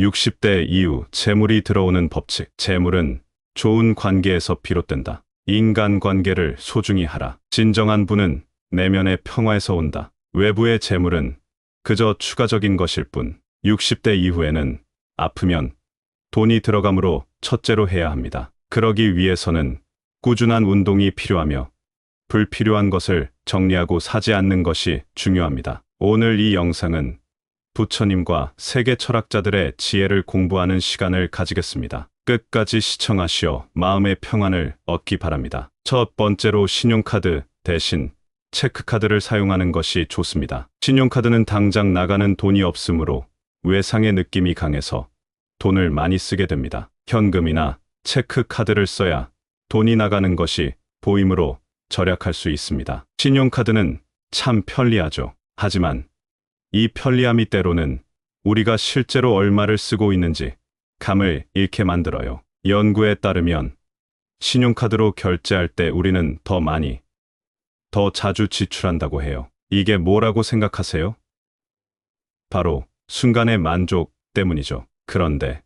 60대 이후 재물이 들어오는 법칙. 재물은 좋은 관계에서 비롯된다. 인간관계를 소중히 하라. 진정한 부는 내면의 평화에서 온다. 외부의 재물은 그저 추가적인 것일 뿐. 60대 이후에는 아프면 돈이 들어가므로 첫째로 해야 합니다. 그러기 위해서는 꾸준한 운동이 필요하며 불필요한 것을 정리하고 사지 않는 것이 중요합니다. 오늘 이 영상은 부처님과 세계 철학자들의 지혜를 공부하는 시간을 가지겠습니다. 끝까지 시청하시어 마음의 평안을 얻기 바랍니다. 첫 번째로 신용카드 대신 체크카드를 사용하는 것이 좋습니다. 신용카드는 당장 나가는 돈이 없으므로 외상의 느낌이 강해서 돈을 많이 쓰게 됩니다. 현금이나 체크카드를 써야 돈이 나가는 것이 보이므로 절약할 수 있습니다. 신용카드는 참 편리하죠. 하지만 이 편리함이 때로는 우리가 실제로 얼마를 쓰고 있는지 감을 잃게 만들어요. 연구에 따르면 신용카드로 결제할 때 우리는 더 많이, 더 자주 지출한다고 해요. 이게 뭐라고 생각하세요? 바로 순간의 만족 때문이죠. 그런데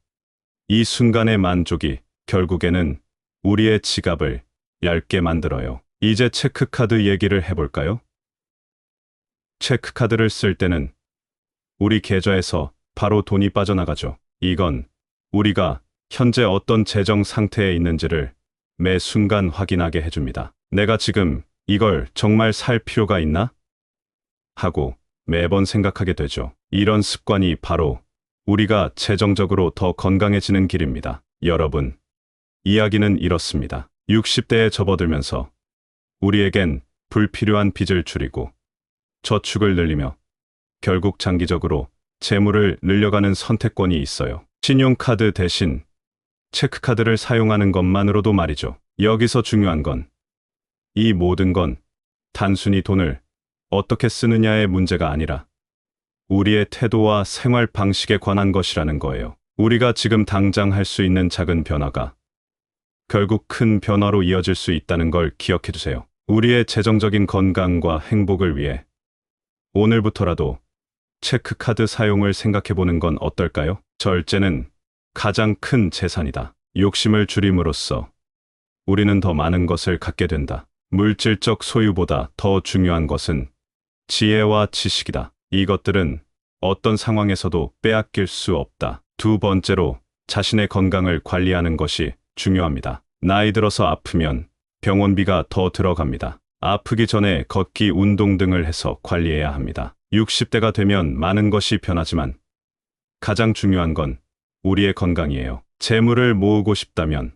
이 순간의 만족이 결국에는 우리의 지갑을 얇게 만들어요. 이제 체크카드 얘기를 해볼까요? 체크카드를 쓸 때는 우리 계좌에서 바로 돈이 빠져나가죠. 이건 우리가 현재 어떤 재정 상태에 있는지를 매 순간 확인하게 해줍니다. 내가 지금 이걸 정말 살 필요가 있나? 하고 매번 생각하게 되죠. 이런 습관이 바로 우리가 재정적으로 더 건강해지는 길입니다. 여러분, 이야기는 이렇습니다. 60대에 접어들면서 우리에겐 불필요한 빚을 줄이고 저축을 늘리며 결국 장기적으로 재물을 늘려가는 선택권이 있어요. 신용카드 대신 체크카드를 사용하는 것만으로도 말이죠. 여기서 중요한 건 이 모든 건 단순히 돈을 어떻게 쓰느냐의 문제가 아니라 우리의 태도와 생활 방식에 관한 것이라는 거예요. 우리가 지금 당장 할 수 있는 작은 변화가 결국 큰 변화로 이어질 수 있다는 걸 기억해 두세요. 우리의 재정적인 건강과 행복을 위해 오늘부터라도 체크카드 사용을 생각해 보는 건 어떨까요? 절제는 가장 큰 재산이다. 욕심을 줄임으로써 우리는 더 많은 것을 갖게 된다. 물질적 소유보다 더 중요한 것은 지혜와 지식이다. 이것들은 어떤 상황에서도 빼앗길 수 없다. 두 번째로 자신의 건강을 관리하는 것이 중요합니다. 나이 들어서 아프면 병원비가 더 들어갑니다. 아프기 전에 걷기, 운동 등을 해서 관리해야 합니다. 60대가 되면 많은 것이 변하지만 가장 중요한 건 우리의 건강이에요. 재물을 모으고 싶다면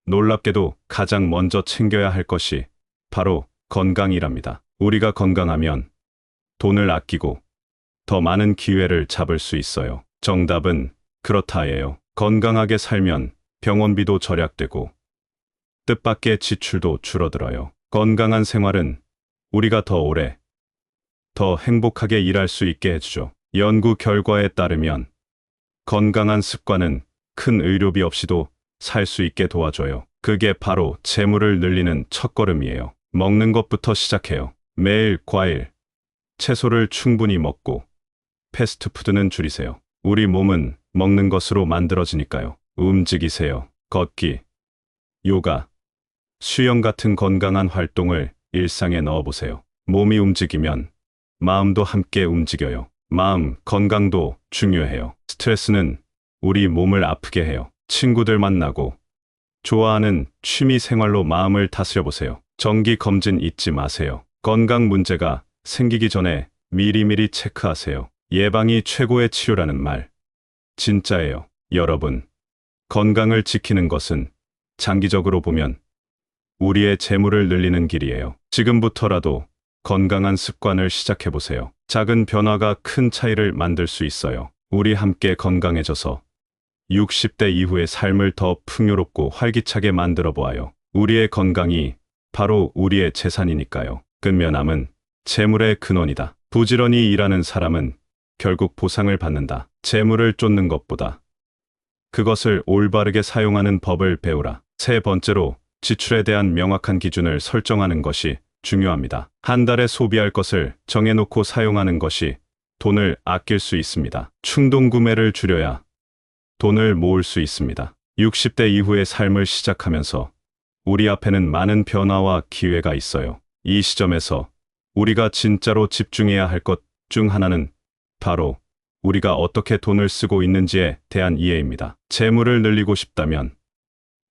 놀랍게도 가장 먼저 챙겨야 할 것이 바로 건강이랍니다. 우리가 건강하면 돈을 아끼고 더 많은 기회를 잡을 수 있어요. 정답은 그렇다예요. 건강하게 살면 병원비도 절약되고 뜻밖의 지출도 줄어들어요. 건강한 생활은 우리가 더 오래, 더 행복하게 일할 수 있게 해주죠. 연구 결과에 따르면 건강한 습관은 큰 의료비 없이도 살 수 있게 도와줘요. 그게 바로 재물을 늘리는 첫걸음이에요. 먹는 것부터 시작해요. 매일 과일, 채소를 충분히 먹고 패스트푸드는 줄이세요. 우리 몸은 먹는 것으로 만들어지니까요. 움직이세요. 걷기, 요가, 수영 같은 건강한 활동을 일상에 넣어보세요. 몸이 움직이면 마음도 함께 움직여요. 마음 건강도 중요해요. 스트레스는 우리 몸을 아프게 해요. 친구들 만나고 좋아하는 취미 생활로 마음을 다스려보세요. 정기 검진 잊지 마세요. 건강 문제가 생기기 전에 미리미리 체크하세요. 예방이 최고의 치료라는 말 진짜예요. 여러분, 건강을 지키는 것은 장기적으로 보면 우리의 재물을 늘리는 길이에요. 지금부터라도 건강한 습관을 시작해보세요. 작은 변화가 큰 차이를 만들 수 있어요. 우리 함께 건강해져서 60대 이후의 삶을 더 풍요롭고 활기차게 만들어 보아요. 우리의 건강이 바로 우리의 재산이니까요. 근면함은 재물의 근원이다. 부지런히 일하는 사람은 결국 보상을 받는다. 재물을 쫓는 것보다 그것을 올바르게 사용하는 법을 배우라. 세 번째로 지출에 대한 명확한 기준을 설정하는 것이 중요합니다. 한 달에 소비할 것을 정해놓고 사용하는 것이 돈을 아낄 수 있습니다. 충동 구매를 줄여야 돈을 모을 수 있습니다. 60대 이후의 삶을 시작하면서 우리 앞에는 많은 변화와 기회가 있어요. 이 시점에서 우리가 진짜로 집중해야 할 것 중 하나는 바로 우리가 어떻게 돈을 쓰고 있는지에 대한 이해입니다. 재물을 늘리고 싶다면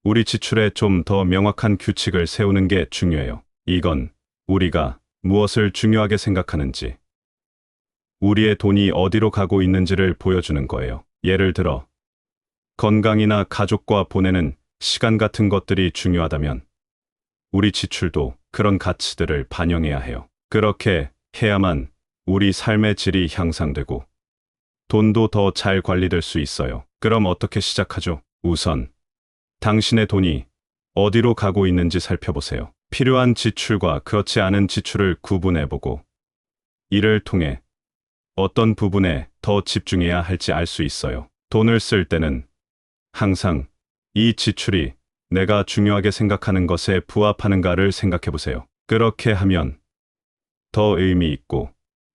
우리 지출에 좀 더 명확한 규칙을 세우는 게 중요해요. 이건 우리가 무엇을 중요하게 생각하는지, 우리의 돈이 어디로 가고 있는지를 보여주는 거예요. 예를 들어, 건강이나 가족과 보내는 시간 같은 것들이 중요하다면 우리 지출도 그런 가치들을 반영해야 해요. 그렇게 해야만 우리 삶의 질이 향상되고 돈도 더 잘 관리될 수 있어요. 그럼 어떻게 시작하죠? 우선 당신의 돈이 어디로 가고 있는지 살펴보세요. 필요한 지출과 그렇지 않은 지출을 구분해보고 이를 통해 어떤 부분에 더 집중해야 할지 알 수 있어요. 돈을 쓸 때는 항상 이 지출이 내가 중요하게 생각하는 것에 부합하는가를 생각해보세요. 그렇게 하면 더 의미 있고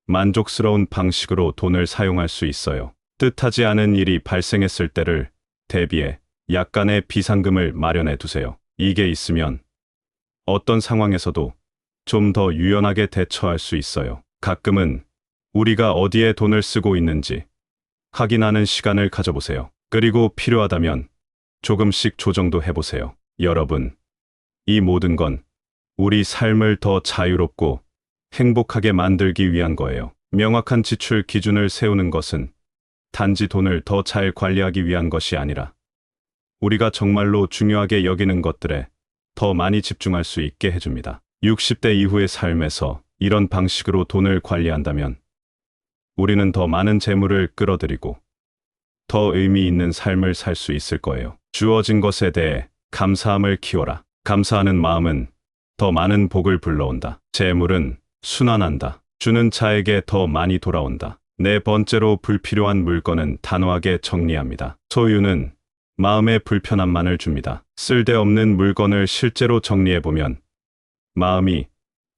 만족스러운 방식으로 돈을 사용할 수 있어요. 뜻하지 않은 일이 발생했을 때를 대비해 약간의 비상금을 마련해 두세요. 이게 있으면 어떤 상황에서도 좀 더 유연하게 대처할 수 있어요. 가끔은 우리가 어디에 돈을 쓰고 있는지 확인하는 시간을 가져보세요. 그리고 필요하다면 조금씩 조정도 해보세요. 여러분, 이 모든 건 우리 삶을 더 자유롭고 행복하게 만들기 위한 거예요. 명확한 지출 기준을 세우는 것은 단지 돈을 더 잘 관리하기 위한 것이 아니라 우리가 정말로 중요하게 여기는 것들에 더 많이 집중할 수 있게 해줍니다. 60대 이후의 삶에서 이런 방식으로 돈을 관리한다면 우리는 더 많은 재물을 끌어들이고 더 의미 있는 삶을 살 수 있을 거예요. 주어진 것에 대해 감사함을 키워라. 감사하는 마음은 더 많은 복을 불러온다. 재물은 순환한다. 주는 자에게 더 많이 돌아온다. 네 번째로 불필요한 물건은 단호하게 정리합니다. 소유는 마음의 불편함만을 줍니다. 쓸데없는 물건을 실제로 정리해보면 마음이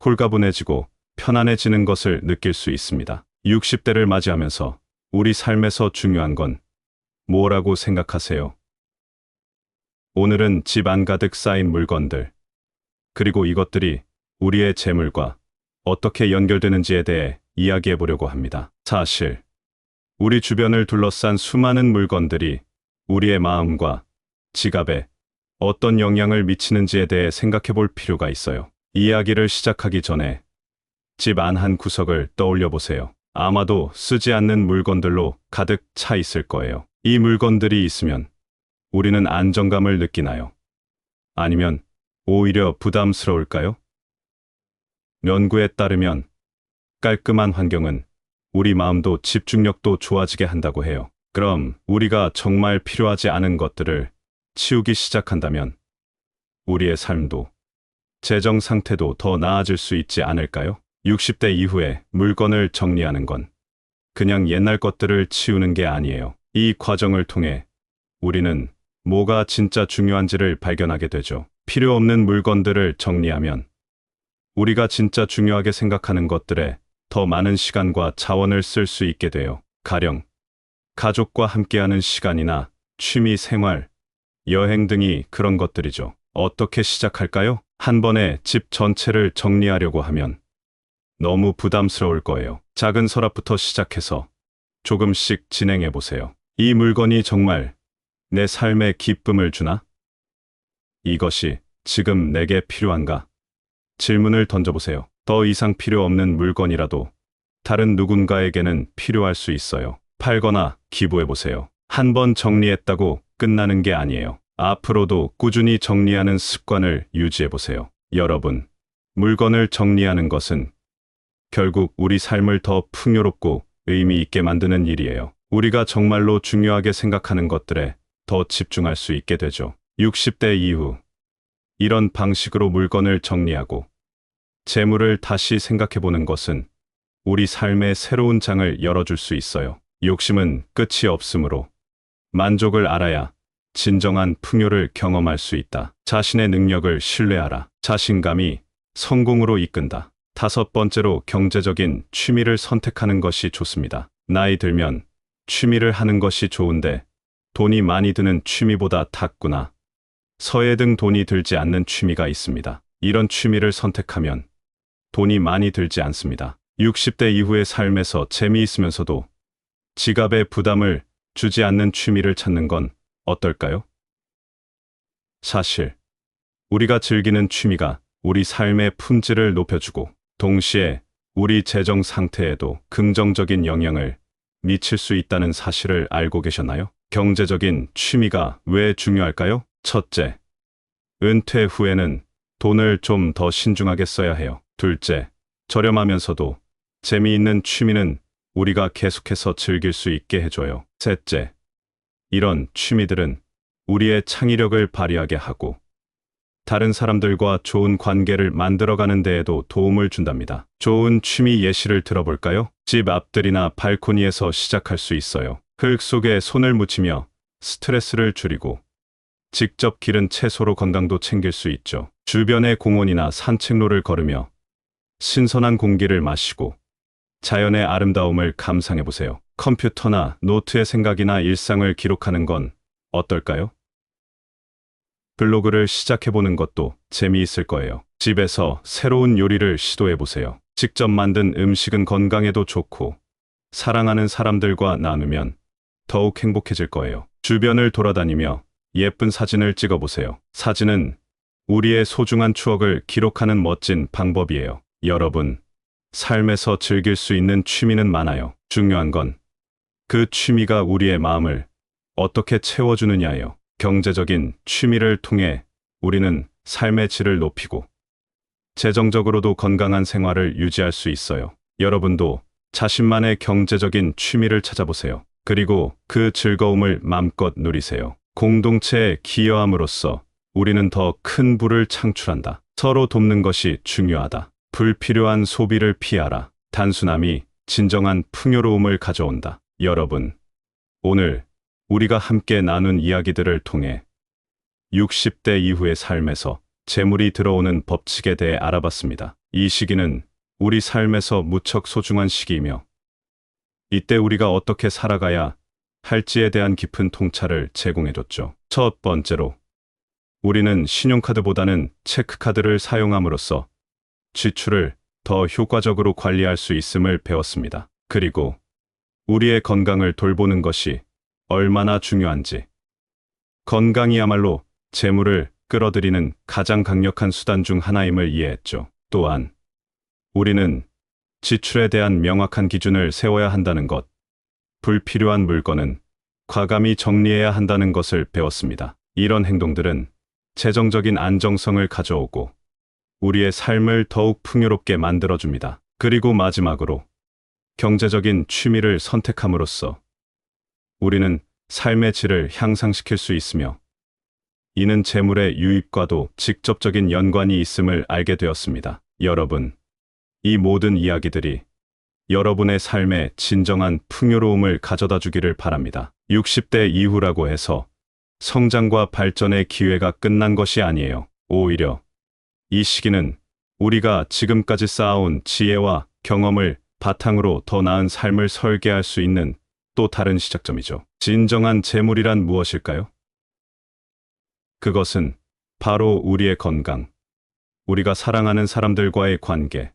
홀가분해지고 편안해지는 것을 느낄 수 있습니다. 60대를 맞이하면서 우리 삶에서 중요한 건 뭐라고 생각하세요? 오늘은 집 안 가득 쌓인 물건들, 그리고 이것들이 우리의 재물과 어떻게 연결되는지에 대해 이야기해 보려고 합니다. 사실 우리 주변을 둘러싼 수많은 물건들이 우리의 마음과 지갑에 어떤 영향을 미치는지에 대해 생각해 볼 필요가 있어요. 이야기를 시작하기 전에 집 안 한 구석을 떠올려 보세요. 아마도 쓰지 않는 물건들로 가득 차 있을 거예요. 이 물건들이 있으면 우리는 안정감을 느끼나요? 아니면 오히려 부담스러울까요? 연구에 따르면 깔끔한 환경은 우리 마음도 집중력도 좋아지게 한다고 해요. 그럼 우리가 정말 필요하지 않은 것들을 치우기 시작한다면 우리의 삶도 재정 상태도 더 나아질 수 있지 않을까요? 60대 이후에 물건을 정리하는 건 그냥 옛날 것들을 치우는 게 아니에요. 이 과정을 통해 우리는 뭐가 진짜 중요한지를 발견하게 되죠. 필요 없는 물건들을 정리하면 우리가 진짜 중요하게 생각하는 것들에 더 많은 시간과 자원을 쓸 수 있게 돼요. 가령 가족과 함께하는 시간이나 취미 생활, 여행 등이 그런 것들이죠. 어떻게 시작할까요? 한 번에 집 전체를 정리하려고 하면 너무 부담스러울 거예요. 작은 서랍부터 시작해서 조금씩 진행해 보세요. 이 물건이 정말 내 삶에 기쁨을 주나? 이것이 지금 내게 필요한가? 질문을 던져보세요. 더 이상 필요 없는 물건이라도 다른 누군가에게는 필요할 수 있어요. 팔거나 기부해보세요. 한 번 정리했다고 끝나는 게 아니에요. 앞으로도 꾸준히 정리하는 습관을 유지해보세요. 여러분, 물건을 정리하는 것은 결국 우리 삶을 더 풍요롭고 의미 있게 만드는 일이에요. 우리가 정말로 중요하게 생각하는 것들에 더 집중할 수 있게 되죠. 60대 이후 이런 방식으로 물건을 정리하고 재물을 다시 생각해보는 것은 우리 삶의 새로운 장을 열어줄 수 있어요. 욕심은 끝이 없으므로 만족을 알아야 진정한 풍요를 경험할 수 있다. 자신의 능력을 신뢰하라. 자신감이 성공으로 이끈다. 5번째로 경제적인 취미를 선택하는 것이 좋습니다. 나이 들면 취미를 하는 것이 좋은데 돈이 많이 드는 취미보다 탁구나 서예 등 돈이 들지 않는 취미가 있습니다. 이런 취미를 선택하면 돈이 많이 들지 않습니다. 60대 이후의 삶에서 재미있으면서도 지갑에 부담을 주지 않는 취미를 찾는 건 어떨까요? 사실 우리가 즐기는 취미가 우리 삶의 품질을 높여주고 동시에 우리 재정 상태에도 긍정적인 영향을 미칠 수 있다는 사실을 알고 계셨나요? 경제적인 취미가 왜 중요할까요? 첫째, 은퇴 후에는 돈을 좀 더 신중하게 써야 해요. 둘째, 저렴하면서도 재미있는 취미는 우리가 계속해서 즐길 수 있게 해줘요. 셋째, 이런 취미들은 우리의 창의력을 발휘하게 하고 다른 사람들과 좋은 관계를 만들어가는 데에도 도움을 준답니다. 좋은 취미 예시를 들어볼까요? 집 앞들이나 발코니에서 시작할 수 있어요. 흙 속에 손을 묻히며 스트레스를 줄이고 직접 기른 채소로 건강도 챙길 수 있죠. 주변의 공원이나 산책로를 걸으며 신선한 공기를 마시고 자연의 아름다움을 감상해 보세요. 컴퓨터나 노트에 생각이나 일상을 기록하는 건 어떨까요? 블로그를 시작해보는 것도 재미있을 거예요. 집에서 새로운 요리를 시도해보세요. 직접 만든 음식은 건강에도 좋고 사랑하는 사람들과 나누면 더욱 행복해질 거예요. 주변을 돌아다니며 예쁜 사진을 찍어보세요. 사진은 우리의 소중한 추억을 기록하는 멋진 방법이에요. 여러분, 삶에서 즐길 수 있는 취미는 많아요. 중요한 건 그 취미가 우리의 마음을 어떻게 채워주느냐예요. 경제적인 취미를 통해 우리는 삶의 질을 높이고 재정적으로도 건강한 생활을 유지할 수 있어요. 여러분도 자신만의 경제적인 취미를 찾아보세요. 그리고 그 즐거움을 마음껏 누리세요. 공동체에 기여함으로써 우리는 더 큰 부를 창출한다. 서로 돕는 것이 중요하다. 불필요한 소비를 피하라. 단순함이 진정한 풍요로움을 가져온다. 여러분, 오늘 우리가 함께 나눈 이야기들을 통해 60대 이후의 삶에서 재물이 들어오는 법칙에 대해 알아봤습니다. 이 시기는 우리 삶에서 무척 소중한 시기이며 이때 우리가 어떻게 살아가야 할지에 대한 깊은 통찰을 제공해줬죠. 첫 번째로, 우리는 신용카드보다는 체크카드를 사용함으로써 지출을 더 효과적으로 관리할 수 있음을 배웠습니다. 그리고 우리의 건강을 돌보는 것이 얼마나 중요한지, 건강이야말로 재물을 끌어들이는 가장 강력한 수단 중 하나임을 이해했죠. 또한 우리는 지출에 대한 명확한 기준을 세워야 한다는 것, 불필요한 물건은 과감히 정리해야 한다는 것을 배웠습니다. 이런 행동들은 재정적인 안정성을 가져오고 우리의 삶을 더욱 풍요롭게 만들어줍니다. 그리고 마지막으로 경제적인 취미를 선택함으로써 우리는 삶의 질을 향상시킬 수 있으며 이는 재물의 유입과도 직접적인 연관이 있음을 알게 되었습니다. 여러분, 이 모든 이야기들이 여러분의 삶에 진정한 풍요로움을 가져다 주기를 바랍니다. 60대 이후라고 해서 성장과 발전의 기회가 끝난 것이 아니에요. 오히려 이 시기는 우리가 지금까지 쌓아온 지혜와 경험을 바탕으로 더 나은 삶을 설계할 수 있는 또 다른 시작점이죠. 진정한 재물이란 무엇일까요? 그것은 바로 우리의 건강, 우리가 사랑하는 사람들과의 관계,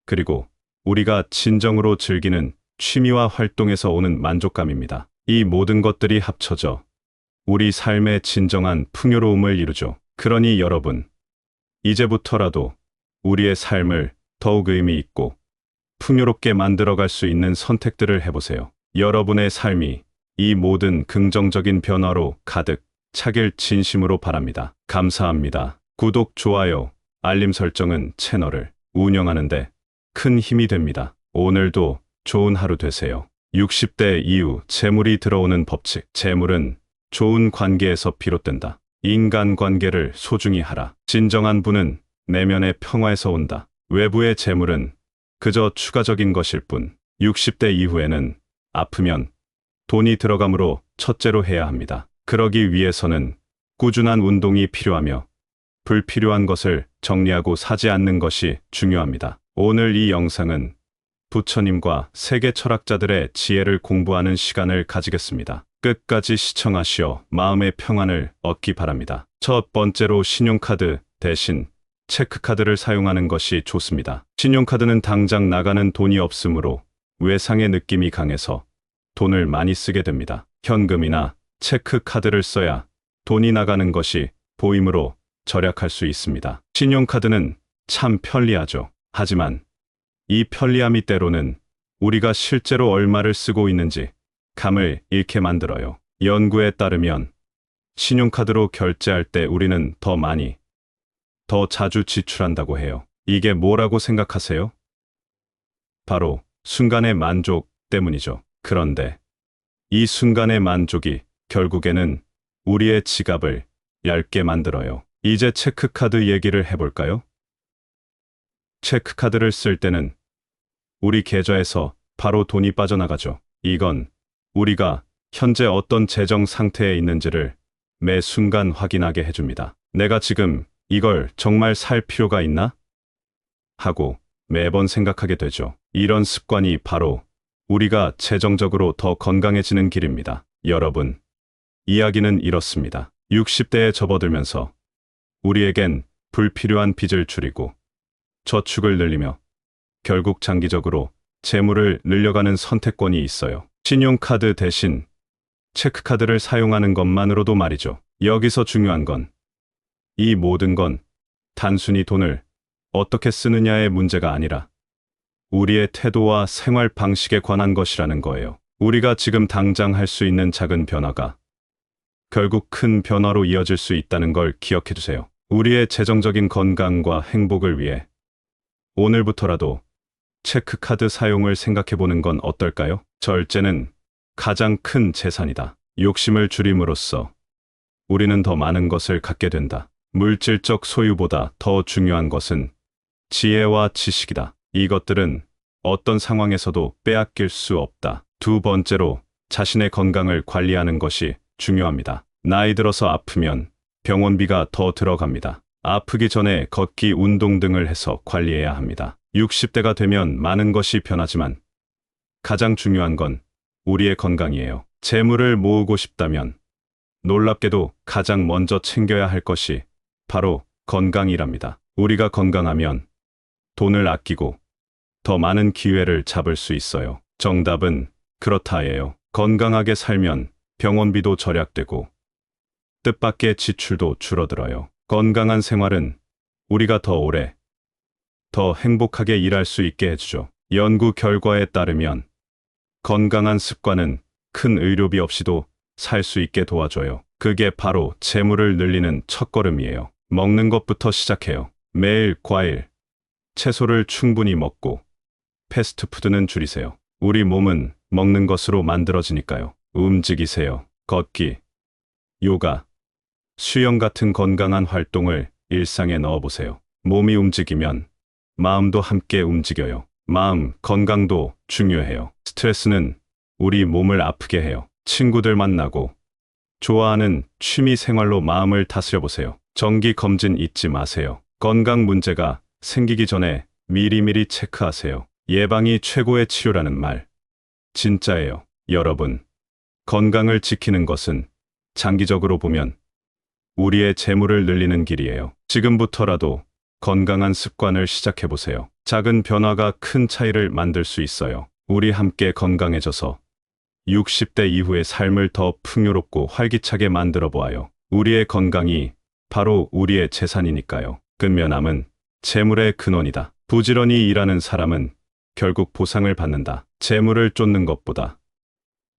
그리고 우리가 진정으로 즐기는 취미와 활동에서 오는 만족감입니다. 이 모든 것들이 합쳐져 우리 삶의 진정한 풍요로움을 이루죠. 그러니 여러분, 이제부터라도 우리의 삶을 더욱 의미 있고 풍요롭게 만들어갈 수 있는 선택들을 해보세요. 여러분의 삶이 이 모든 긍정적인 변화로 가득 차길 진심으로 바랍니다. 감사합니다. 구독, 좋아요, 알림 설정은 채널을 운영하는데 큰 힘이 됩니다. 오늘도 좋은 하루 되세요. 60대 이후 재물이 들어오는 법칙. 재물은 좋은 관계에서 비롯된다. 인간관계를 소중히 하라. 진정한 부는 내면의 평화에서 온다. 외부의 재물은 그저 추가적인 것일 뿐. 60대 이후에는 아프면 돈이 들어가므로 첫째로 해야 합니다. 그러기 위해서는 꾸준한 운동이 필요하며 불필요한 것을 정리하고 사지 않는 것이 중요합니다. 오늘 이 영상은 부처님과 세계 철학자들의 지혜를 공부하는 시간을 가지겠습니다. 끝까지 시청하시어 마음의 평안을 얻기 바랍니다. 첫 번째로 신용카드 대신 체크카드를 사용하는 것이 좋습니다. 신용카드는 당장 나가는 돈이 없으므로 외상의 느낌이 강해서 돈을 많이 쓰게 됩니다. 현금이나 체크카드를 써야 돈이 나가는 것이 보이므로 절약할 수 있습니다. 신용카드는 참 편리하죠. 하지만 이 편리함이 때로는 우리가 실제로 얼마를 쓰고 있는지 감을 잃게 만들어요. 연구에 따르면 신용카드로 결제할 때 우리는 더 많이, 더 자주 지출한다고 해요. 이게 뭐라고 생각하세요? 바로 순간의 만족 때문이죠. 그런데 이 순간의 만족이 결국에는 우리의 지갑을 얇게 만들어요. 이제 체크카드 얘기를 해볼까요? 체크카드를 쓸 때는 우리 계좌에서 바로 돈이 빠져나가죠. 이건 우리가 현재 어떤 재정 상태에 있는지를 매 순간 확인하게 해줍니다. 내가 지금 이걸 정말 살 필요가 있나? 하고 매번 생각하게 되죠. 이런 습관이 바로 우리가 재정적으로 더 건강해지는 길입니다. 여러분, 이야기는 이렇습니다. 60대에 접어들면서 우리에겐 불필요한 빚을 줄이고 저축을 늘리며 결국 장기적으로 재물을 늘려가는 선택권이 있어요. 신용카드 대신 체크카드를 사용하는 것만으로도 말이죠. 여기서 중요한 건 이 모든 건 단순히 돈을 어떻게 쓰느냐의 문제가 아니라 우리의 태도와 생활 방식에 관한 것이라는 거예요. 우리가 지금 당장 할 수 있는 작은 변화가 결국 큰 변화로 이어질 수 있다는 걸 기억해 주세요. 우리의 재정적인 건강과 행복을 위해 오늘부터라도 체크카드 사용을 생각해 보는 건 어떨까요? 절제는 가장 큰 재산이다. 욕심을 줄임으로써 우리는 더 많은 것을 갖게 된다. 물질적 소유보다 더 중요한 것은 지혜와 지식이다. 이것들은 어떤 상황에서도 빼앗길 수 없다. 두 번째로 자신의 건강을 관리하는 것이 중요합니다. 나이 들어서 아프면 병원비가 더 들어갑니다. 아프기 전에 걷기, 운동 등을 해서 관리해야 합니다. 60대가 되면 많은 것이 변하지만 가장 중요한 건 우리의 건강이에요. 재물을 모으고 싶다면 놀랍게도 가장 먼저 챙겨야 할 것이 바로 건강이랍니다. 우리가 건강하면 돈을 아끼고 더 많은 기회를 잡을 수 있어요. 정답은 그렇다예요. 건강하게 살면 병원비도 절약되고 뜻밖의 지출도 줄어들어요. 건강한 생활은 우리가 더 오래, 더 행복하게 일할 수 있게 해주죠. 연구 결과에 따르면 건강한 습관은 큰 의료비 없이도 살 수 있게 도와줘요. 그게 바로 재물을 늘리는 첫걸음이에요. 먹는 것부터 시작해요. 매일 과일, 채소를 충분히 먹고 패스트푸드는 줄이세요. 우리 몸은 먹는 것으로 만들어지니까요. 움직이세요. 걷기, 요가, 수영 같은 건강한 활동을 일상에 넣어보세요. 몸이 움직이면 마음도 함께 움직여요. 마음 건강도 중요해요. 스트레스는 우리 몸을 아프게 해요. 친구들 만나고 좋아하는 취미 생활로 마음을 다스려보세요. 정기 검진 잊지 마세요. 건강 문제가 생기기 전에 미리미리 체크하세요. 예방이 최고의 치료라는 말 진짜예요. 여러분, 건강을 지키는 것은 장기적으로 보면 우리의 재물을 늘리는 길이에요. 지금부터라도 건강한 습관을 시작해보세요. 작은 변화가 큰 차이를 만들 수 있어요. 우리 함께 건강해져서 60대 이후의 삶을 더 풍요롭고 활기차게 만들어 보아요. 우리의 건강이 바로 우리의 재산이니까요. 근면함은 재물의 근원이다. 부지런히 일하는 사람은 결국 보상을 받는다. 재물을 쫓는 것보다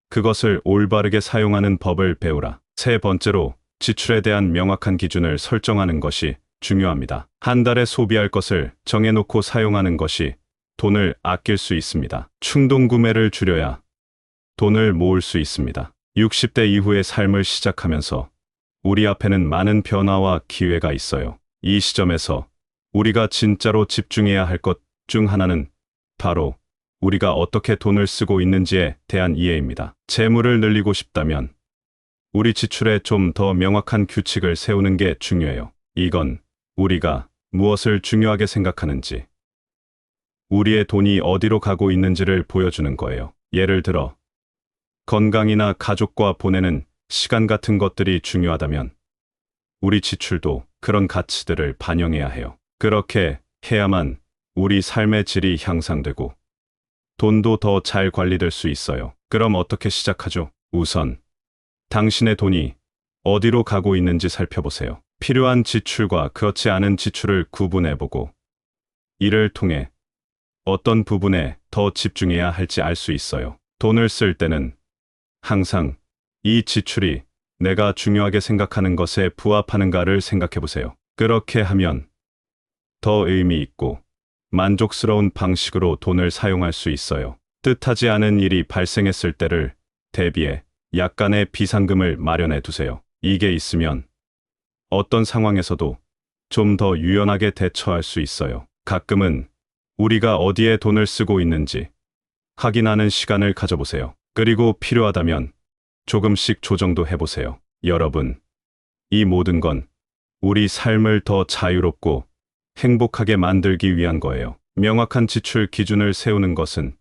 그것을 올바르게 사용하는 법을 배우라. 세 번째로 지출에 대한 명확한 기준을 설정하는 것이 중요합니다. 한 달에 소비할 것을 정해놓고 사용하는 것이 돈을 아낄 수 있습니다. 충동 구매를 줄여야 돈을 모을 수 있습니다. 60대 이후의 삶을 시작하면서 우리 앞에는 많은 변화와 기회가 있어요. 이 시점에서 우리가 진짜로 집중해야 할 것 중 하나는 바로 우리가 어떻게 돈을 쓰고 있는지에 대한 이해입니다. 재물을 늘리고 싶다면 우리 지출에 좀 더 명확한 규칙을 세우는 게 중요해요. 이건 우리가 무엇을 중요하게 생각하는지, 우리의 돈이 어디로 가고 있는지를 보여주는 거예요. 예를 들어 건강이나 가족과 보내는 시간 같은 것들이 중요하다면 우리 지출도 그런 가치들을 반영해야 해요. 그렇게 해야만 우리 삶의 질이 향상되고 돈도 더 잘 관리될 수 있어요. 그럼 어떻게 시작하죠? 우선 당신의 돈이 어디로 가고 있는지 살펴보세요. 필요한 지출과 그렇지 않은 지출을 구분해보고 이를 통해 어떤 부분에 더 집중해야 할지 알 수 있어요. 돈을 쓸 때는 항상 이 지출이 내가 중요하게 생각하는 것에 부합하는가를 생각해보세요. 그렇게 하면 더 의미 있고 만족스러운 방식으로 돈을 사용할 수 있어요. 뜻하지 않은 일이 발생했을 때를 대비해 약간의 비상금을 마련해 두세요. 이게 있으면 어떤 상황에서도 좀 더 유연하게 대처할 수 있어요. 가끔은 우리가 어디에 돈을 쓰고 있는지 확인하는 시간을 가져보세요. 그리고 필요하다면 조금씩 조정도 해보세요. 여러분, 이 모든 건 우리 삶을 더 자유롭고 행복하게 만들기 위한 거예요. 명확한 지출 기준을 세우는 것은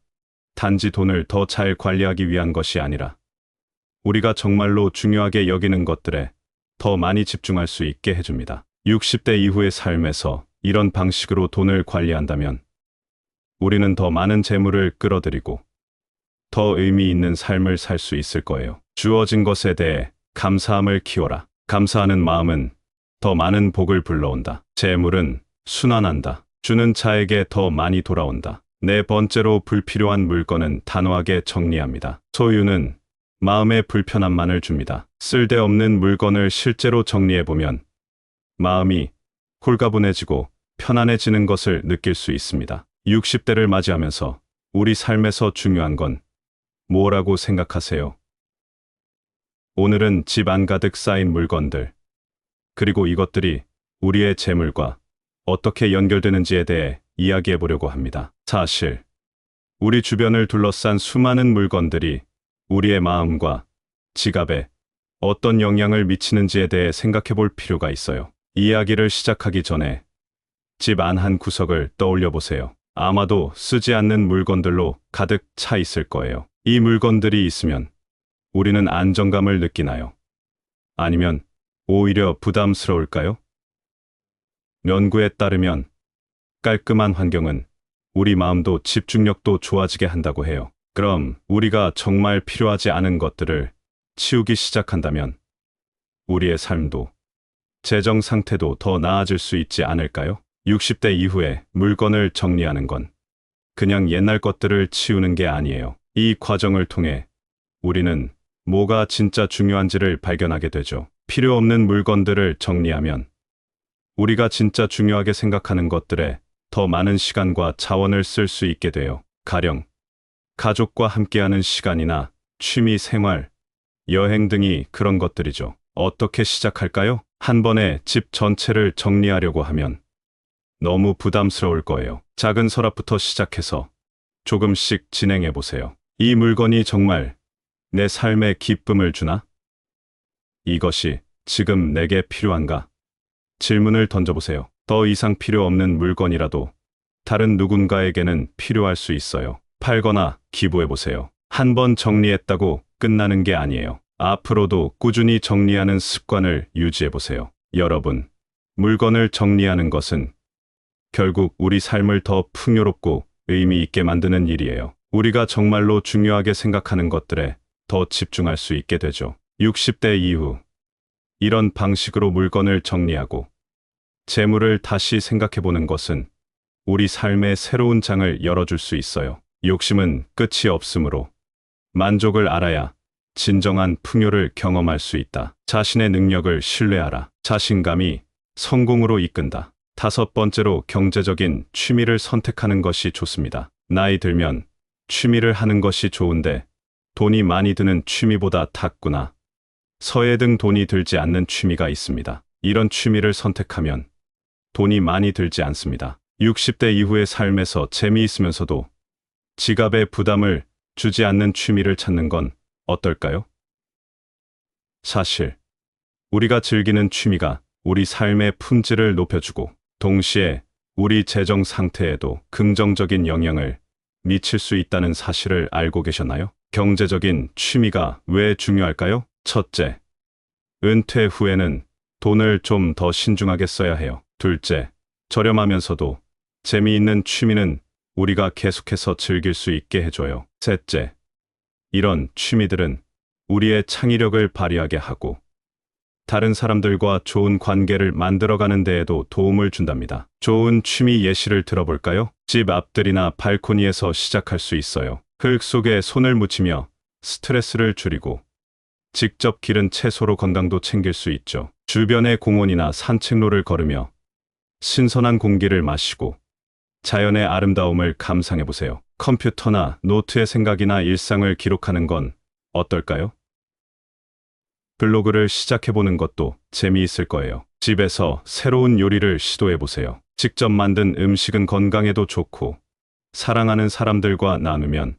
단지 돈을 더 잘 관리하기 위한 것이 아니라 우리가 정말로 중요하게 여기는 것들에 더 많이 집중할 수 있게 해줍니다. 60대 이후의 삶에서 이런 방식으로 돈을 관리한다면 우리는 더 많은 재물을 끌어들이고 더 의미 있는 삶을 살 수 있을 거예요. 주어진 것에 대해 감사함을 키워라. 감사하는 마음은 더 많은 복을 불러온다. 재물은 순환한다. 주는 자에게 더 많이 돌아온다. 네 번째로 불필요한 물건은 단호하게 정리합니다. 소유는 마음의 불편함만을 줍니다. 쓸데없는 물건을 실제로 정리해보면 마음이 홀가분해지고 편안해지는 것을 느낄 수 있습니다. 60대를 맞이하면서 우리 삶에서 중요한 건 뭐라고 생각하세요? 오늘은 집 안 가득 쌓인 물건들, 그리고 이것들이 우리의 재물과 어떻게 연결되는지에 대해 이야기해 보려고 합니다. 사실, 우리 주변을 둘러싼 수많은 물건들이 우리의 마음과 지갑에 어떤 영향을 미치는지에 대해 생각해 볼 필요가 있어요. 이야기를 시작하기 전에 집 안 한 구석을 떠올려 보세요. 아마도 쓰지 않는 물건들로 가득 차 있을 거예요. 이 물건들이 있으면 우리는 안정감을 느끼나요? 아니면 오히려 부담스러울까요? 연구에 따르면 깔끔한 환경은 우리 마음도 집중력도 좋아지게 한다고 해요. 그럼 우리가 정말 필요하지 않은 것들을 치우기 시작한다면 우리의 삶도 재정 상태도 더 나아질 수 있지 않을까요? 60대 이후에 물건을 정리하는 건 그냥 옛날 것들을 치우는 게 아니에요. 이 과정을 통해 우리는 뭐가 진짜 중요한지를 발견하게 되죠. 필요 없는 물건들을 정리하면 우리가 진짜 중요하게 생각하는 것들에 더 많은 시간과 자원을 쓸 수 있게 돼요. 가령 가족과 함께하는 시간이나 취미 생활, 여행 등이 그런 것들이죠. 어떻게 시작할까요? 한 번에 집 전체를 정리하려고 하면 너무 부담스러울 거예요. 작은 서랍부터 시작해서 조금씩 진행해 보세요. 이 물건이 정말 내 삶에 기쁨을 주나? 이것이 지금 내게 필요한가? 질문을 던져보세요. 더 이상 필요 없는 물건이라도 다른 누군가에게는 필요할 수 있어요. 팔거나 기부해보세요. 한 번 정리했다고 끝나는 게 아니에요. 앞으로도 꾸준히 정리하는 습관을 유지해보세요. 여러분, 물건을 정리하는 것은 결국 우리 삶을 더 풍요롭고 의미 있게 만드는 일이에요. 우리가 정말로 중요하게 생각하는 것들에 더 집중할 수 있게 되죠. 60대 이후 이런 방식으로 물건을 정리하고 재물을 다시 생각해보는 것은 우리 삶의 새로운 장을 열어줄 수 있어요. 욕심은 끝이 없으므로 만족을 알아야 진정한 풍요를 경험할 수 있다. 자신의 능력을 신뢰하라. 자신감이 성공으로 이끈다. 다섯 번째로 경제적인 취미를 선택하는 것이 좋습니다. 나이 들면 취미를 하는 것이 좋은데 돈이 많이 드는 취미보다 탁구나 서예 등 돈이 들지 않는 취미가 있습니다. 이런 취미를 선택하면 돈이 많이 들지 않습니다. 60대 이후의 삶에서 재미있으면서도 지갑에 부담을 주지 않는 취미를 찾는 건 어떨까요? 사실 우리가 즐기는 취미가 우리 삶의 품질을 높여주고 동시에 우리 재정 상태에도 긍정적인 영향을 미칠 수 있다는 사실을 알고 계셨나요? 경제적인 취미가 왜 중요할까요? 첫째, 은퇴 후에는 돈을 좀 더 신중하게 써야 해요. 둘째, 저렴하면서도 재미있는 취미는 우리가 계속해서 즐길 수 있게 해줘요. 셋째, 이런 취미들은 우리의 창의력을 발휘하게 하고 다른 사람들과 좋은 관계를 만들어가는 데에도 도움을 준답니다. 좋은 취미 예시를 들어볼까요? 집 앞들이나 발코니에서 시작할 수 있어요. 흙 속에 손을 묻히며 스트레스를 줄이고 직접 기른 채소로 건강도 챙길 수 있죠. 주변의 공원이나 산책로를 걸으며 신선한 공기를 마시고 자연의 아름다움을 감상해 보세요. 컴퓨터나 노트에 생각이나 일상을 기록하는 건 어떨까요? 블로그를 시작해보는 것도 재미있을 거예요. 집에서 새로운 요리를 시도해보세요. 직접 만든 음식은 건강에도 좋고 사랑하는 사람들과 나누면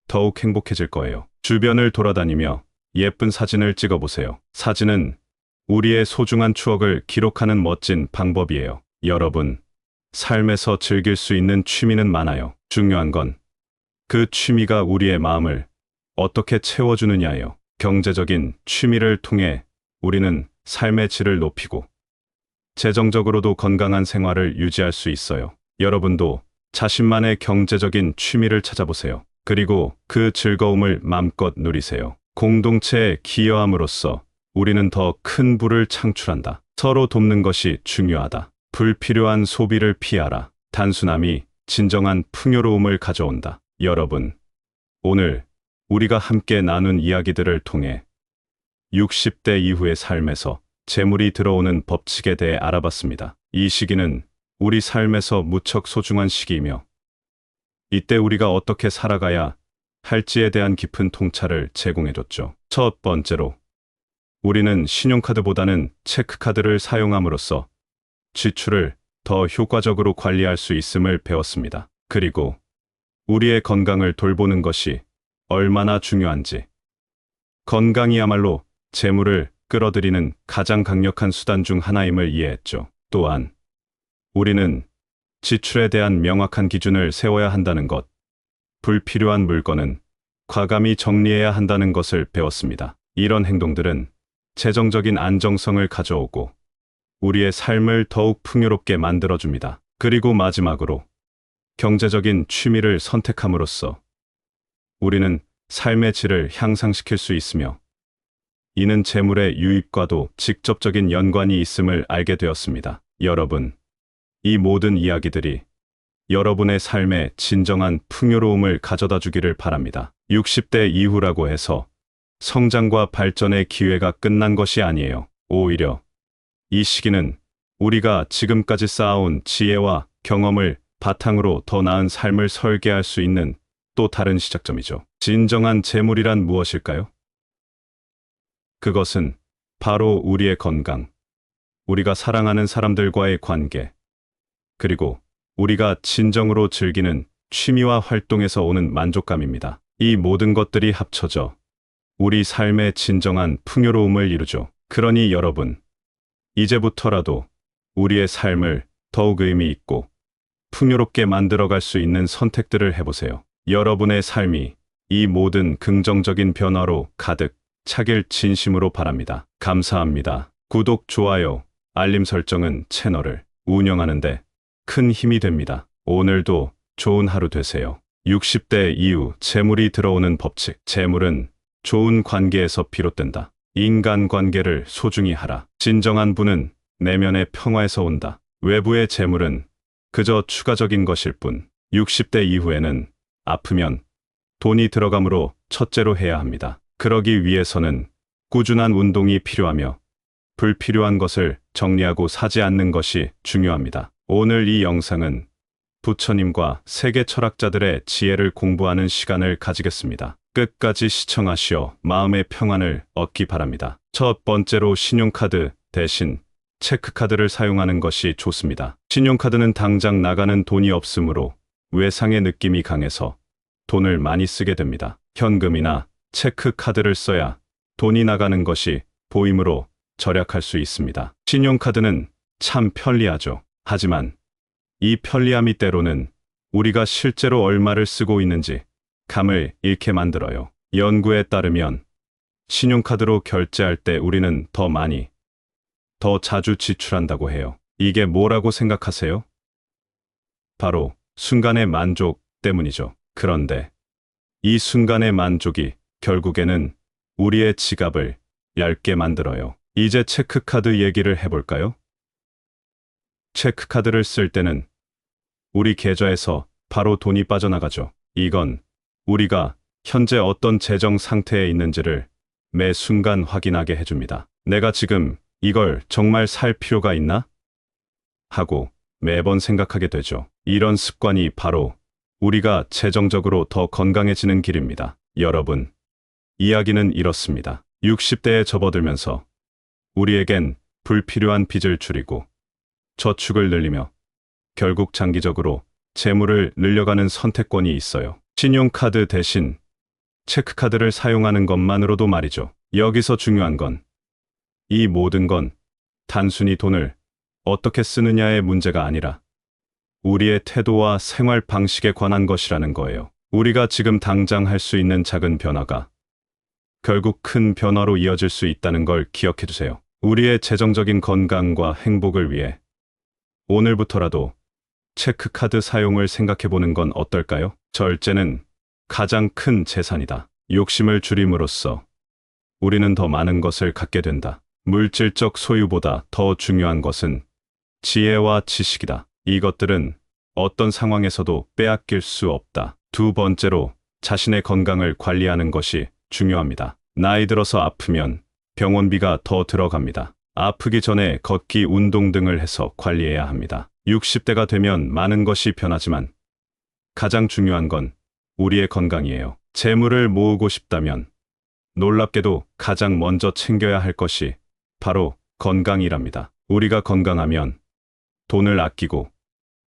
더욱 행복해질 거예요. 주변을 돌아다니며 예쁜 사진을 찍어보세요. 사진은 우리의 소중한 추억을 기록하는 멋진 방법이에요. 여러분, 삶에서 즐길 수 있는 취미는 많아요. 중요한 건 그 취미가 우리의 마음을 어떻게 채워주느냐예요. 경제적인 취미를 통해 우리는 삶의 질을 높이고 재정적으로도 건강한 생활을 유지할 수 있어요. 여러분도 자신만의 경제적인 취미를 찾아보세요. 그리고 그 즐거움을 마음껏 누리세요. 공동체에 기여함으로써 우리는 더 큰 부를 창출한다. 서로 돕는 것이 중요하다. 불필요한 소비를 피하라. 단순함이 진정한 풍요로움을 가져온다. 여러분, 오늘 우리가 함께 나눈 이야기들을 통해 60대 이후의 삶에서 재물이 들어오는 법칙에 대해 알아봤습니다. 이 시기는 우리 삶에서 무척 소중한 시기이며 이때 우리가 어떻게 살아가야 할지에 대한 깊은 통찰을 제공해줬죠. 첫 번째로, 우리는 신용카드보다는 체크카드를 사용함으로써 지출을 더 효과적으로 관리할 수 있음을 배웠습니다. 그리고 우리의 건강을 돌보는 것이 얼마나 중요한지, 건강이야말로 재물을 끌어들이는 가장 강력한 수단 중 하나임을 이해했죠. 또한 우리는 지출에 대한 명확한 기준을 세워야 한다는 것, 불필요한 물건은 과감히 정리해야 한다는 것을 배웠습니다. 이런 행동들은 재정적인 안정성을 가져오고 우리의 삶을 더욱 풍요롭게 만들어줍니다. 그리고 마지막으로, 경제적인 취미를 선택함으로써 우리는 삶의 질을 향상시킬 수 있으며 이는 재물의 유입과도 직접적인 연관이 있음을 알게 되었습니다. 여러분, 이 모든 이야기들이 여러분의 삶에 진정한 풍요로움을 가져다 주기를 바랍니다. 60대 이후라고 해서 성장과 발전의 기회가 끝난 것이 아니에요. 오히려 이 시기는 우리가 지금까지 쌓아온 지혜와 경험을 바탕으로 더 나은 삶을 설계할 수 있는 또 다른 시작점이죠. 진정한 재물이란 무엇일까요? 그것은 바로 우리의 건강, 우리가 사랑하는 사람들과의 관계, 그리고 우리가 진정으로 즐기는 취미와 활동에서 오는 만족감입니다. 이 모든 것들이 합쳐져 우리 삶의 진정한 풍요로움을 이루죠. 그러니 여러분, 이제부터라도 우리의 삶을 더욱 의미 있고 풍요롭게 만들어갈 수 있는 선택들을 해보세요. 여러분의 삶이 이 모든 긍정적인 변화로 가득 차길 진심으로 바랍니다. 감사합니다. 구독, 좋아요, 알림 설정은 채널을 운영하는데 큰 힘이 됩니다. 오늘도 좋은 하루 되세요. 60대 이후 재물이 들어오는 법칙. 재물은 좋은 관계에서 비롯된다. 인간관계를 소중히 하라. 진정한 부는 내면의 평화에서 온다. 외부의 재물은 그저 추가적인 것일 뿐. 60대 이후에는 아프면 돈이 들어가므로 첫째로 해야 합니다. 그러기 위해서는 꾸준한 운동이 필요하며 불필요한 것을 정리하고 사지 않는 것이 중요합니다. 오늘 이 영상은 부처님과 세계 철학자들의 지혜를 공부하는 시간을 가지겠습니다. 끝까지 시청하시어 마음의 평안을 얻기 바랍니다. 첫 번째로, 신용카드 대신 체크카드를 사용하는 것이 좋습니다. 신용카드는 당장 나가는 돈이 없으므로 외상의 느낌이 강해서 돈을 많이 쓰게 됩니다. 현금이나 체크카드를 써야 돈이 나가는 것이 보이므로 절약할 수 있습니다. 신용카드는 참 편리하죠. 하지만 이 편리함이 때로는 우리가 실제로 얼마를 쓰고 있는지 감을 잃게 만들어요. 연구에 따르면 신용카드로 결제할 때 우리는 더 많이, 더 자주 지출한다고 해요. 이게 뭐라고 생각하세요? 바로 순간의 만족 때문이죠. 그런데 이 순간의 만족이 결국에는 우리의 지갑을 얇게 만들어요. 이제 체크카드 얘기를 해볼까요? 체크카드를 쓸 때는 우리 계좌에서 바로 돈이 빠져나가죠. 이건 우리가 현재 어떤 재정 상태에 있는지를 매 순간 확인하게 해줍니다. 내가 지금 이걸 정말 살 필요가 있나? 하고 매번 생각하게 되죠. 이런 습관이 바로 우리가 재정적으로 더 건강해지는 길입니다. 여러분, 이야기는 이렇습니다. 60대에 접어들면서 우리에겐 불필요한 빚을 줄이고 저축을 늘리며 결국 장기적으로 재물을 늘려가는 선택권이 있어요. 신용카드 대신 체크카드를 사용하는 것만으로도 말이죠. 여기서 중요한 건 이 모든 건 단순히 돈을 어떻게 쓰느냐의 문제가 아니라 우리의 태도와 생활 방식에 관한 것이라는 거예요. 우리가 지금 당장 할 수 있는 작은 변화가 결국 큰 변화로 이어질 수 있다는 걸 기억해 두세요. 우리의 재정적인 건강과 행복을 위해 오늘부터라도 체크카드 사용을 생각해 보는 건 어떨까요? 절제는 가장 큰 재산이다. 욕심을 줄임으로써 우리는 더 많은 것을 갖게 된다. 물질적 소유보다 더 중요한 것은 지혜와 지식이다. 이것들은 어떤 상황에서도 빼앗길 수 없다. 두 번째로 자신의 건강을 관리하는 것이 중요합니다. 나이 들어서 아프면 병원비가 더 들어갑니다. 아프기 전에 걷기, 운동 등을 해서 관리해야 합니다. 60대가 되면 많은 것이 변하지만 가장 중요한 건 우리의 건강이에요. 재물을 모으고 싶다면 놀랍게도 가장 먼저 챙겨야 할 것이 바로 건강이랍니다. 우리가 건강하면 돈을 아끼고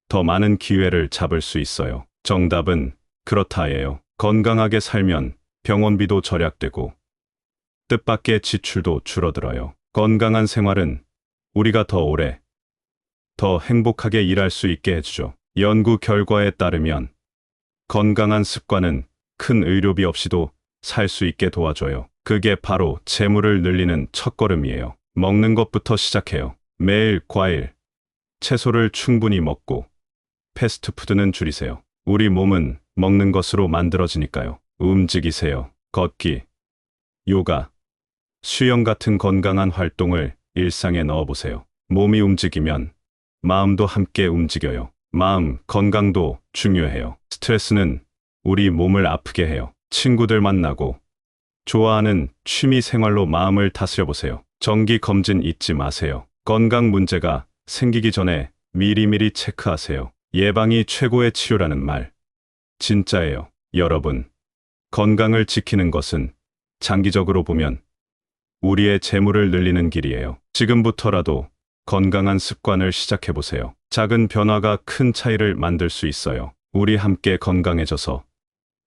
더 많은 기회를 잡을 수 있어요. 정답은 그렇다예요. 건강하게 살면 병원비도 절약되고 뜻밖의 지출도 줄어들어요. 건강한 생활은 우리가 더 오래, 더 행복하게 일할 수 있게 해주죠. 연구 결과에 따르면 건강한 습관은 큰 의료비 없이도 살 수 있게 도와줘요. 그게 바로 재물을 늘리는 첫걸음이에요. 먹는 것부터 시작해요. 매일 과일, 채소를 충분히 먹고 패스트푸드는 줄이세요. 우리 몸은 먹는 것으로 만들어지니까요. 움직이세요. 걷기, 요가, 수영 같은 건강한 활동을 일상에 넣어보세요. 몸이 움직이면 마음도 함께 움직여요. 마음 건강도 중요해요. 스트레스는 우리 몸을 아프게 해요. 친구들 만나고 좋아하는 취미 생활로 마음을 다스려 보세요. 정기 검진 잊지 마세요. 건강 문제가 생기기 전에 미리미리 체크하세요. 예방이 최고의 치료라는 말 진짜예요. 여러분, 건강을 지키는 것은 장기적으로 보면 우리의 재물을 늘리는 길이에요. 지금부터라도 건강한 습관을 시작해 보세요. 작은 변화가 큰 차이를 만들 수 있어요. 우리 함께 건강해져서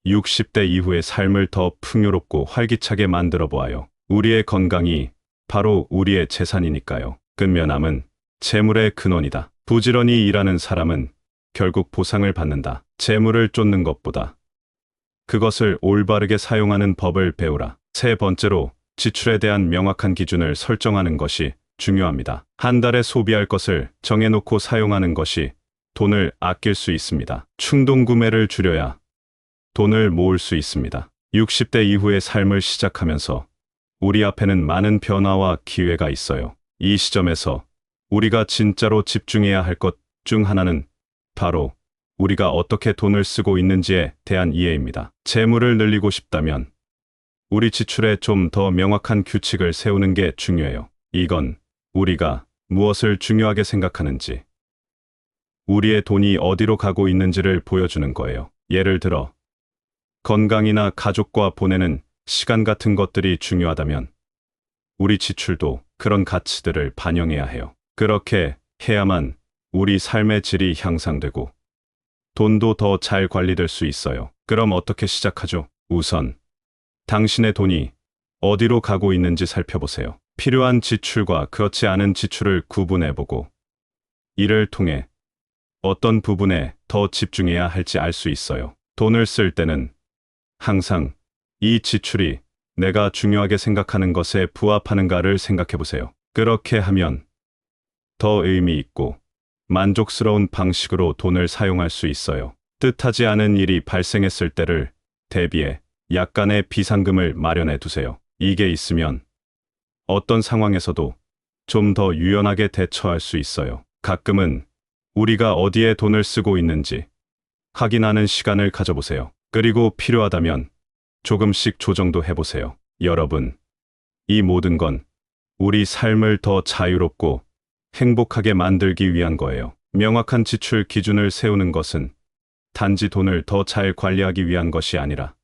60대 이후의 삶을 더 풍요롭고 활기차게 만들어 보아요. 우리의 건강이 바로 우리의 재산이니까요. 근면함은 재물의 근원이다. 부지런히 일하는 사람은 결국 보상을 받는다. 재물을 쫓는 것보다 그것을 올바르게 사용하는 법을 배우라. 세 번째로 지출에 대한 명확한 기준을 설정하는 것이 중요합니다. 한 달에 소비할 것을 정해놓고 사용하는 것이 돈을 아낄 수 있습니다. 충동 구매를 줄여야 돈을 모을 수 있습니다. 60대 이후의 삶을 시작하면서 우리 앞에는 많은 변화와 기회가 있어요. 이 시점에서 우리가 진짜로 집중해야 할 것 중 하나는 바로 우리가 어떻게 돈을 쓰고 있는지에 대한 이해입니다. 재물을 늘리고 싶다면 우리 지출에 좀 더 명확한 규칙을 세우는 게 중요해요. 이건 우리가 무엇을 중요하게 생각하는지, 우리의 돈이 어디로 가고 있는지를 보여주는 거예요. 예를 들어, 건강이나 가족과 보내는 시간 같은 것들이 중요하다면 우리 지출도 그런 가치들을 반영해야 해요. 그렇게 해야만 우리 삶의 질이 향상되고 돈도 더 잘 관리될 수 있어요. 그럼 어떻게 시작하죠? 우선 당신의 돈이 어디로 가고 있는지 살펴보세요. 필요한 지출과 그렇지 않은 지출을 구분해보고 이를 통해 어떤 부분에 더 집중해야 할지 알 수 있어요. 돈을 쓸 때는 항상 이 지출이 내가 중요하게 생각하는 것에 부합하는가를 생각해 보세요. 그렇게 하면 더 의미 있고 만족스러운 방식으로 돈을 사용할 수 있어요. 뜻하지 않은 일이 발생했을 때를 대비해 약간의 비상금을 마련해 두세요. 이게 있으면 어떤 상황에서도 좀 더 유연하게 대처할 수 있어요. 가끔은 우리가 어디에 돈을 쓰고 있는지 확인하는 시간을 가져보세요. 그리고 필요하다면 조금씩 조정도 해보세요. 여러분, 이 모든 건 우리 삶을 더 자유롭고 행복하게 만들기 위한 거예요. 명확한 지출 기준을 세우는 것은 단지 돈을 더 잘 관리하기 위한 것이 아니라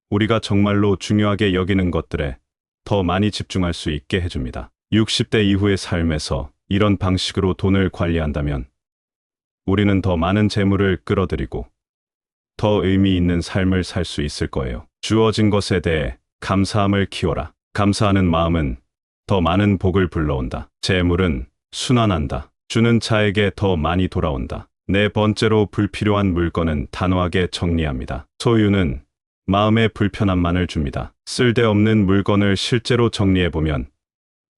우리가 정말로 중요하게 여기는 것들에 더 많이 집중할 수 있게 해줍니다. 60대 이후의 삶에서 이런 방식으로 돈을 관리한다면 우리는 더 많은 재물을 끌어들이고 더 의미 있는 삶을 살 수 있을 거예요. 주어진 것에 대해 감사함을 키워라. 감사하는 마음은 더 많은 복을 불러온다. 재물은 순환한다. 주는 자에게 더 많이 돌아온다. 네 번째로 불필요한 물건은 단호하게 정리합니다. 소유는 마음의 불편함만을 줍니다. 쓸데없는 물건을 실제로 정리해보면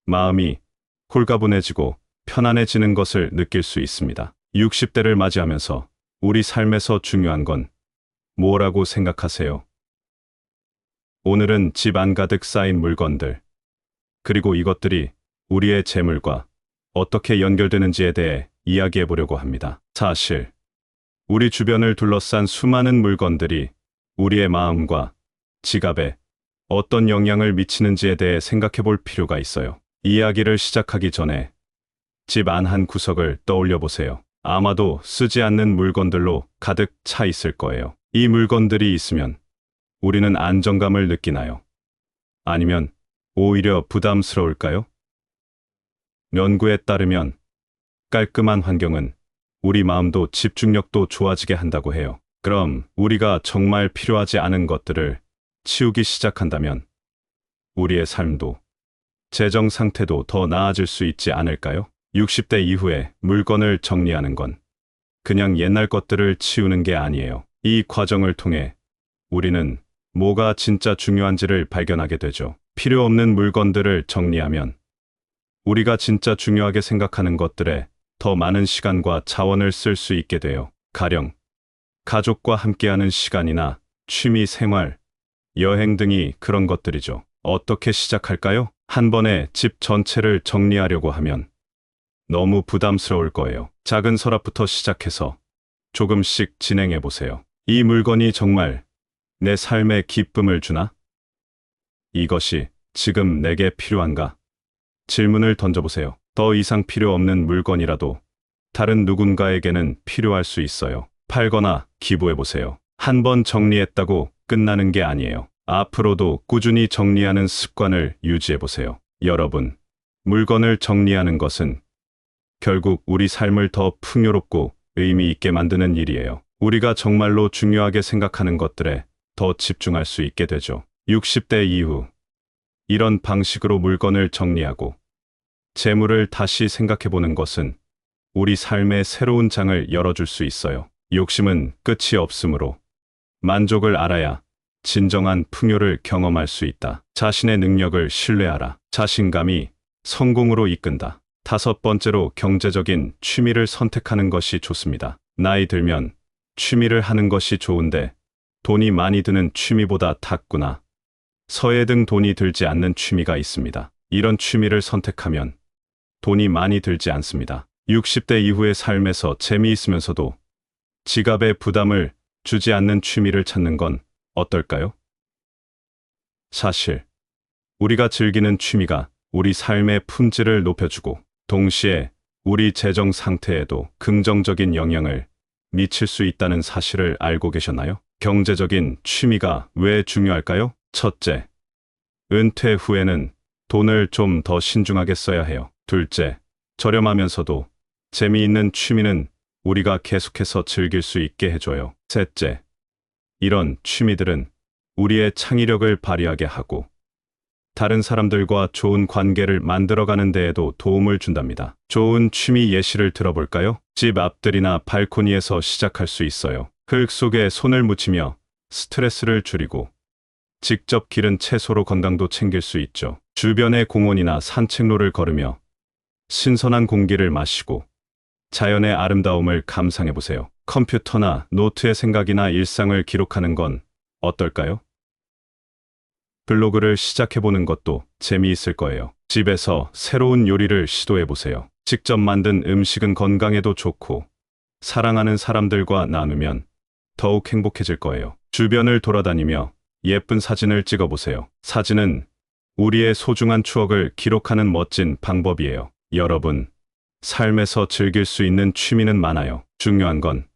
마음이 홀가분해지고 편안해지는 것을 느낄 수 있습니다. 60대를 맞이하면서 우리 삶에서 중요한 건 뭐라고 생각하세요? 오늘은 집 안 가득 쌓인 물건들, 그리고 이것들이 우리의 재물과 어떻게 연결되는지에 대해 이야기해 보려고 합니다. 사실, 우리 주변을 둘러싼 수많은 물건들이 우리의 마음과 지갑에 어떤 영향을 미치는지에 대해 생각해 볼 필요가 있어요. 이야기를 시작하기 전에 집 안 한 구석을 떠올려 보세요. 아마도 쓰지 않는 물건들로 가득 차 있을 거예요. 이 물건들이 있으면 우리는 안정감을 느끼나요? 아니면 오히려 부담스러울까요? 연구에 따르면 깔끔한 환경은 우리 마음도 집중력도 좋아지게 한다고 해요. 그럼 우리가 정말 필요하지 않은 것들을 치우기 시작한다면 우리의 삶도 재정 상태도 더 나아질 수 있지 않을까요? 60대 이후에 물건을 정리하는 건 그냥 옛날 것들을 치우는 게 아니에요. 이 과정을 통해 우리는 뭐가 진짜 중요한지를 발견하게 되죠. 필요 없는 물건들을 정리하면 우리가 진짜 중요하게 생각하는 것들에 더 많은 시간과 자원을 쓸 수 있게 돼요. 가령 가족과 함께하는 시간이나 취미 생활, 여행 등이 그런 것들이죠. 어떻게 시작할까요? 한 번에 집 전체를 정리하려고 하면 너무 부담스러울 거예요. 작은 서랍부터 시작해서 조금씩 진행해 보세요. 이 물건이 정말 내 삶에 기쁨을 주나? 이것이 지금 내게 필요한가? 질문을 던져보세요. 더 이상 필요 없는 물건이라도 다른 누군가에게는 필요할 수 있어요. 팔거나 기부해보세요. 한 번 정리했다고 끝나는 게 아니에요. 앞으로도 꾸준히 정리하는 습관을 유지해보세요. 여러분, 물건을 정리하는 것은 결국 우리 삶을 더 풍요롭고 의미 있게 만드는 일이에요. 우리가 정말로 중요하게 생각하는 것들에 더 집중할 수 있게 되죠. 60대 이후 이런 방식으로 물건을 정리하고 재물을 다시 생각해보는 것은 우리 삶의 새로운 장을 열어줄 수 있어요. 욕심은 끝이 없으므로 만족을 알아야 진정한 풍요를 경험할 수 있다. 자신의 능력을 신뢰하라. 자신감이 성공으로 이끈다. 5번째로 경제적인 취미를 선택하는 것이 좋습니다. 나이 들면 취미를 하는 것이 좋은데 돈이 많이 드는 취미보다 탁구나 서예 등 돈이 들지 않는 취미가 있습니다. 이런 취미를 선택하면 돈이 많이 들지 않습니다. 60대 이후의 삶에서 재미있으면서도 지갑에 부담을 주지 않는 취미를 찾는 건 어떨까요? 사실 우리가 즐기는 취미가 우리 삶의 품질을 높여주고 동시에 우리 재정 상태에도 긍정적인 영향을 미칠 수 있다는 사실을 알고 계셨나요? 경제적인 취미가 왜 중요할까요? 첫째, 은퇴 후에는 돈을 좀 더 신중하게 써야 해요. 둘째, 저렴하면서도 재미있는 취미는 우리가 계속해서 즐길 수 있게 해줘요. 셋째, 이런 취미들은 우리의 창의력을 발휘하게 하고 다른 사람들과 좋은 관계를 만들어가는 데에도 도움을 준답니다. 좋은 취미 예시를 들어볼까요? 집 앞들이나 발코니에서 시작할 수 있어요. 흙 속에 손을 묻히며 스트레스를 줄이고 직접 기른 채소로 건강도 챙길 수 있죠. 주변의 공원이나 산책로를 걸으며 신선한 공기를 마시고 자연의 아름다움을 감상해 보세요. 컴퓨터나 노트에 생각이나 일상을 기록하는 건 어떨까요? 블로그를 시작해 보는 것도 재미있을 거예요. 집에서 새로운 요리를 시도해 보세요. 직접 만든 음식은 건강에도 좋고 사랑하는 사람들과 나누면 더욱 행복해질 거예요. 주변을 돌아다니며 예쁜 사진을 찍어 보세요. 사진은 우리의 소중한 추억을 기록하는 멋진 방법이에요. 여러분, 삶에서 즐길 수 있는 취미는 많아요. 중요한 건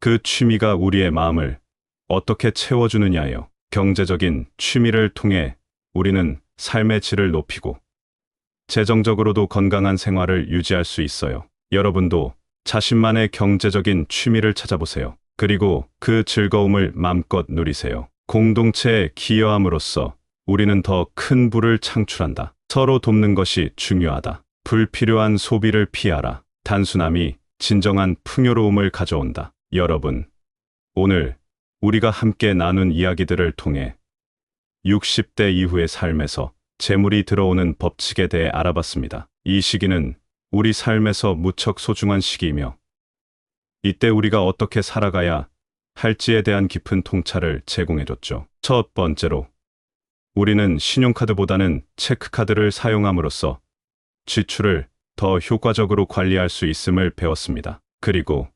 그 취미가 우리의 마음을 어떻게 채워주느냐예요. 경제적인 취미를 통해 우리는 삶의 질을 높이고 재정적으로도 건강한 생활을 유지할 수 있어요. 여러분도 자신만의 경제적인 취미를 찾아보세요. 그리고 그 즐거움을 마음껏 누리세요. 공동체에 기여함으로써 우리는 더 큰 부를 창출한다. 서로 돕는 것이 중요하다. 불필요한 소비를 피하라. 단순함이 진정한 풍요로움을 가져온다. 여러분, 오늘 우리가 함께 나눈 이야기들을 통해 60대 이후의 삶에서 재물이 들어오는 법칙에 대해 알아봤습니다. 이 시기는 우리 삶에서 무척 소중한 시기이며 이때 우리가 어떻게 살아가야 할지에 대한 깊은 통찰을 제공해줬죠. 첫 번째로, 우리는 신용카드보다는 체크카드를 사용함으로써 지출을 더 효과적으로 관리할 수 있음을 배웠습니다. 그리고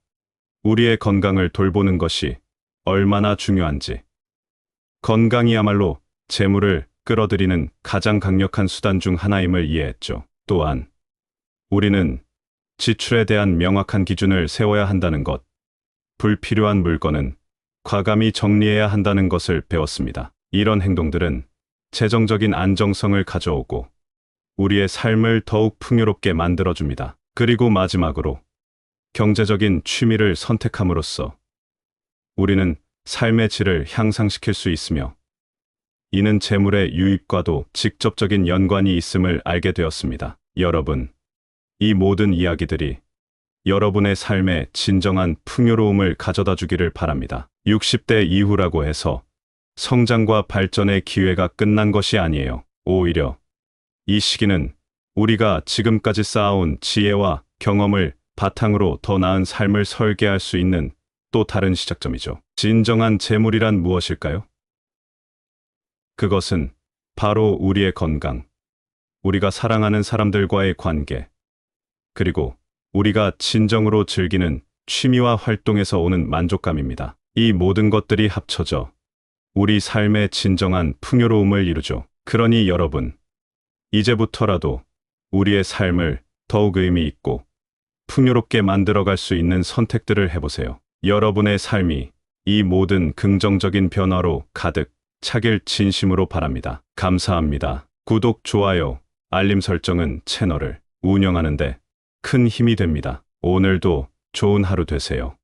우리의 건강을 돌보는 것이 얼마나 중요한지, 건강이야말로 재물을 끌어들이는 가장 강력한 수단 중 하나임을 이해했죠. 또한 우리는 지출에 대한 명확한 기준을 세워야 한다는 것, 불필요한 물건은 과감히 정리해야 한다는 것을 배웠습니다. 이런 행동들은 재정적인 안정성을 가져오고 우리의 삶을 더욱 풍요롭게 만들어줍니다. 그리고 마지막으로, 경제적인 취미를 선택함으로써 우리는 삶의 질을 향상시킬 수 있으며 이는 재물의 유입과도 직접적인 연관이 있음을 알게 되었습니다. 여러분, 이 모든 이야기들이 여러분의 삶에 진정한 풍요로움을 가져다 주기를 바랍니다. 60대 이후라고 해서 성장과 발전의 기회가 끝난 것이 아니에요. 오히려 이 시기는 우리가 지금까지 쌓아온 지혜와 경험을 바탕으로 더 나은 삶을 설계할 수 있는 또 다른 시작점이죠. 진정한 재물이란 무엇일까요? 그것은 바로 우리의 건강, 우리가 사랑하는 사람들과의 관계, 그리고 우리가 진정으로 즐기는 취미와 활동에서 오는 만족감입니다. 이 모든 것들이 합쳐져 우리 삶의 진정한 풍요로움을 이루죠. 그러니 여러분, 이제부터라도 우리의 삶을 더욱 의미 있고 풍요롭게 만들어갈 수 있는 선택들을 해보세요. 여러분의 삶이 이 모든 긍정적인 변화로 가득 차길 진심으로 바랍니다. 감사합니다. 구독, 좋아요, 알림 설정은 채널을 운영하는 데 큰 힘이 됩니다. 오늘도 좋은 하루 되세요.